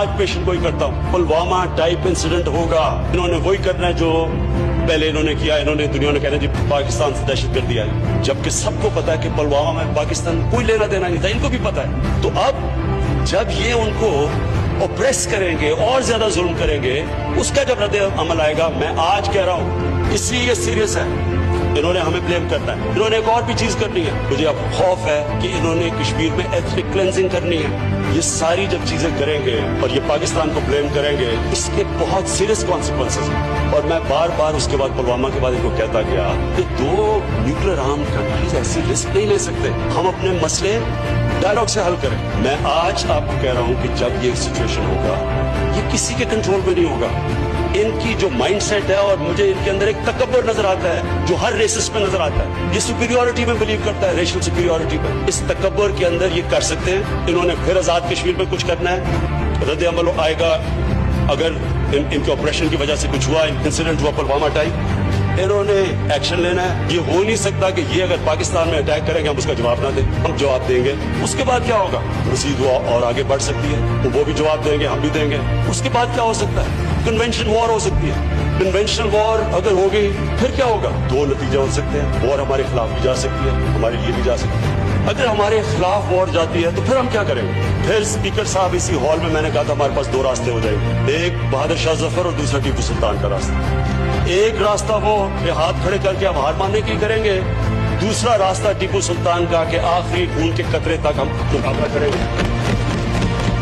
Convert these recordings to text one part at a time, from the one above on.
आज पेशेंट वही करता हूँ, पुलवामा टाइप इंसिडेंट होगा, इन्होंने वही करना है जो पहले इन्होंने किया। इन्होंने दुनिया ने कहना जी पाकिस्तान से दहशतगर्दी आई, जबकि सबको पता है कि पुलवामा में पाकिस्तान कोई लेना देना नहीं था, इनको भी पता है। तो अब जब ये उनको ऑप्रेस करेंगे और ज्यादा जुल्म करेंगे, उसका जब रद्द अमल आएगा, मैं आज कह रहा हूँ इसलिए ये सीरियस है, इन्होंने हमें ब्लेम करना है। इन्होंने एक और भी चीज करनी है, मुझे अब खौफ है कि इन्होंने कश्मीर में एथनिक क्लेंजिंग करनी है। ये सारी जब चीजें करेंगे और ये पाकिस्तान को ब्लेम करेंगे, इसके बहुत सीरियस कॉन्सिक्वेंसेस हैं। और मैं बार बार उसके बाद पुलवामा के बाद इनको कहता गया कि दो न्यूक्लियर आर्म कंट्रीज ऐसी रिस्क नहीं ले सकते, हम अपने मसले डायलॉग से हल करें। मैं आज आपको कह रहा हूं कि जब ये सिचुएशन होगा, ये किसी के कंट्रोल में नहीं होगा। इनकी जो माइंडसेट है, और मुझे इनके अंदर एक तकब्बुर नजर आता है जो हर रेसिस में नजर आता है। ये सुपीरियरिटी में बिलीव करता है, रेशियल सुपीरियरिटी में। इस तकब्बुर के अंदर ये कर सकते हैं। इन्होंने फिर आजाद कश्मीर में कुछ करना है, रद्द अमल आएगा। अगर इनके ऑपरेशन की वजह से कुछ हुआ, इंसिडेंट हुआ पुलवामा टाइप, इन्होंने एक्शन लेना है। ये हो नहीं सकता कि ये अगर पाकिस्तान में अटैक करेंगे हम उसका जवाब ना दें, हम जवाब देंगे। उसके बाद क्या होगा, मजीद हुआ और आगे बढ़ सकती है, तो वो भी जवाब देंगे, हम भी देंगे। उसके बाद क्या हो सकता है, कन्वेंशन वॉर हो सकती है। कन्वेंशनल वॉर अगर हो गई, फिर क्या होगा, दो नतीजे हो सकते हैं। वॉर हमारे खिलाफ भी जा सकती है, हमारे लिए भी जा सकती है। अगर हमारे खिलाफ वॉर जाती है तो फिर हम क्या करेंगे? फिर स्पीकर साहब इसी हॉल में मैंने कहा था हमारे पास दो रास्ते हो जाएंगे, एक बहादुर शाह जफर और दूसरा टीपू सुल्तान का रास्ता। एक रास्ता वो कि हाथ खड़े करके हम हार मानने की करेंगे, दूसरा रास्ता टीपू सुल्तान का कि आखिरी खून के कतरे तक हम मुकाबला करेंगे।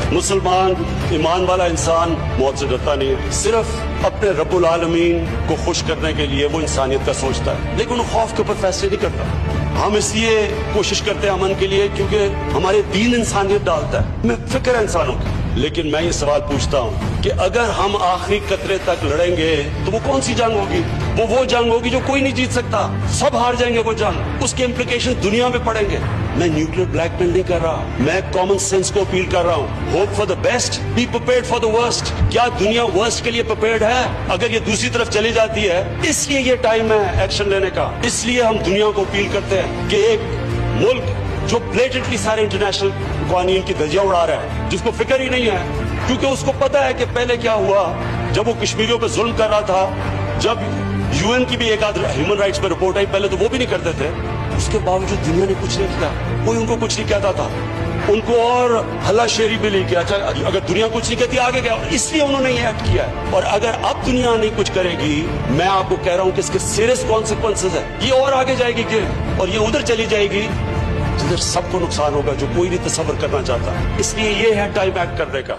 मुसलमान ईमान वाला इंसान मौत से डरता नहीं है, सिर्फ अपने रब्बुल आलमीन को खुश करने के लिए वो इंसानियत का सोचता है, लेकिन वो खौफ के ऊपर फैसले नहीं करता। हम इसलिए कोशिश करते हैं अमन के लिए क्योंकि हमारे दीन इंसानियत डालता है, हमें फिक्र है इंसानों की। लेकिन मैं ये सवाल पूछता हूँ कि अगर हम आखिरी कतरे तक लड़ेंगे तो वो कौन सी जंग होगी? वो जंग होगी जो कोई नहीं जीत सकता, सब हार जाएंगे वो जंग, उसके इम्प्लीकेशन दुनिया में पड़ेंगे। मैं न्यूक्लियर ब्लैकमेल नहीं कर रहा, मैं कॉमन सेंस को अपील कर रहा हूँ। Hope for the best, be prepared for the worst. क्या दुनिया वर्स्ट के लिए प्रिपेयर्ड है? अगर ये दूसरी तरफ चली जाती है, इसलिए ये टाइम है एक्शन लेने का। इसलिए हम दुनिया को अपील करते हैं कि एक मुल्क जो ब्लेटेंटली सारे इंटरनेशनल कानून की धज्जियां उड़ा रहा है, जिसको फिक्र ही नहीं है, क्योंकि उसको पता है कि पहले क्या हुआ जब वो कश्मीरियों पे जुल्म कर रहा था, जब यूएन की भी एक आध ह्यूमन राइट्स पे रिपोर्ट आई, पहले तो वो भी नहीं करते थे, उसके बावजूद दुनिया ने कुछ नहीं किया, कोई उनको कुछ नहीं कहता था, उनको और हल्ला शेरी भी नहीं किया। अच्छा, अगर दुनिया कुछ नहीं कहती आगे क्या, इसलिए उन्होंने ये एक्ट किया है। और अगर अब दुनिया नहीं कुछ करेगी, मैं आपको कह रहा हूं कि इसके सीरियस कॉन्सिक्वेंसेस है। ये और आगे जाएगी कि, और ये उधर चली जाएगी जिधर सबको नुकसान होगा, जो कोई नहीं तसव्वुर करना चाहता। इसलिए ये है टाइम एक्ट करने का।